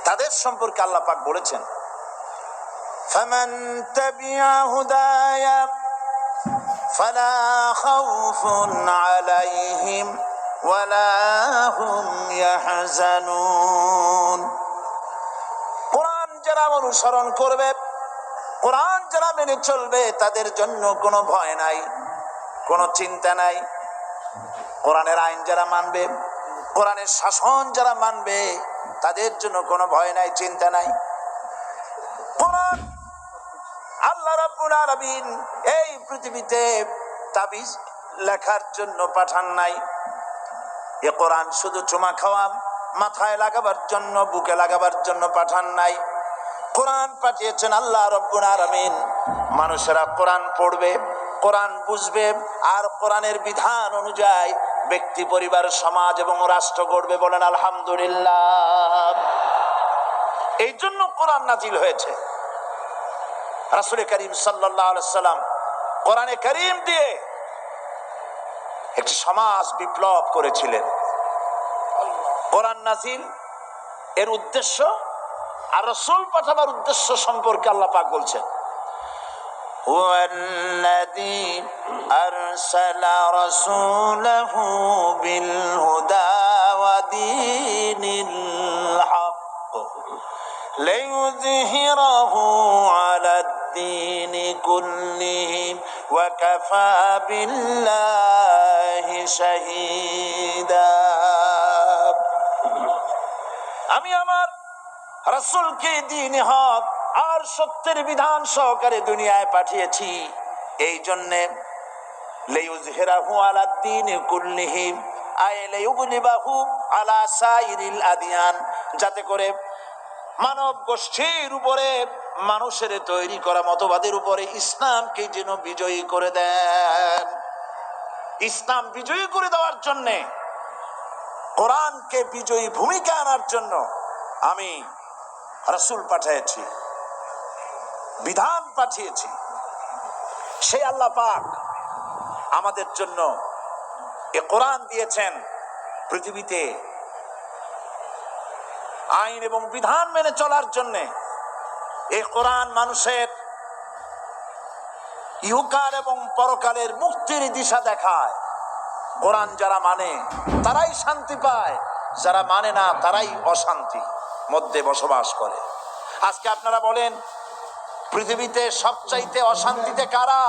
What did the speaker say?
তাদের সম্পর্কে আল্লাহ পাক বলেছেন, ফামান তাবিআ হুদায়া ফালা খাউফুন আলাইহিম ওয়ালা হুম ইয়াহজানুন। কোরআন যারা অনুসরণ করবে, কোরআন যারা মেনে চলবে, তাদের জন্য কোনো ভয় নাই, কোনো চিন্তা নাই। কোরআনের আইন যারা মানবে, কোরআনের শাসন যারা মানবে, তাদের জন্য কোনো ভয় নাই, চিন্তা নাই। কোরআন আল্লাহ রাব্বুল আলামিন এই পৃথিবীতে তাবিজ লেখার জন্য পাঠান নাই। এ কোরআন শুধু চুমা খাওয়া, মাথায় লাগাবার জন্য, বুকে লাগাবার জন্য পাঠান নাই। কোরআন পাঠিয়েছেন আল্লাহ রাব্বুল আলামিন, মানুষেরা কোরআন পড়বে, কোরআন বুঝবে, আর কোরআনের বিধান অনুযায়ী ব্যক্তি, পরিবার, সমাজ এবং রাষ্ট্র গড়বে। বলেন আলহামদুলিল্লাহ। এই জন্য কোরআন নাজিল হয়েছে। রাসূল করিম সাল্লাল্লাহু আলাইহি সাল্লাম কোরআনে কারীম দিয়ে একটি সমাজ বিপ্লব করেছিলেন। কোরআন নাজিল এর উদ্দেশ্য আর রাসূল পাঠাবার উদ্দেশ্য সম্পর্কে আল্লাহ পাক বলছেন, হুয়াল্লাযী আরসালা রাসূলাহু বিল হুদা ওয়া দীনিল হক লিইয়ুযহিরাহু আলাদ-দীনি কুল্লিহি ওয়া কাফা বিল্লাহি শাহীদা। আমি আমার রাসূলকে দ্বীনে হক আর সত্যের বিধান সহকারে দুনিয়ায় পাঠিয়েছি। এই জন্যে লিইয়ুযহিরাহু আলাদ-দীনি কুল্লিহি আয় লিইয়ুগলিবাহু আলা সাইরিল আদিয়ান, যাতে করে মানব গোষ্ঠীর উপরে, মানুষের তৈরি করা মতবাদের উপরে ইসলামকে যেন বিজয়ী করে দেন। ইসলাম বিজয়ী করে দেওয়ার জন্যে, কোরআনকে বিজয়ী ভূমিকা আনার জন্য আমি রাসূল পাঠিয়েছি, বিধান পাঠিয়েছি। সেই আল্লাহ পাক আমাদের জন্য এ কোরআন দিয়েছেন। পৃথিবীতে আইন এবং বিধান মেনে চলার জন্যে এই কোরআন মানুষের ইহকাল এবং পরকালের মুক্তির দিশা দেখায়। কোরআন যারা মানে তারাই শান্তি পায়, যারা মানে না তারাই অশান্তি মধ্যে বসবাস করে। আজকে আপনারা বলেন, পৃথিবীতে সবচাইতে অশান্তিতে কারা?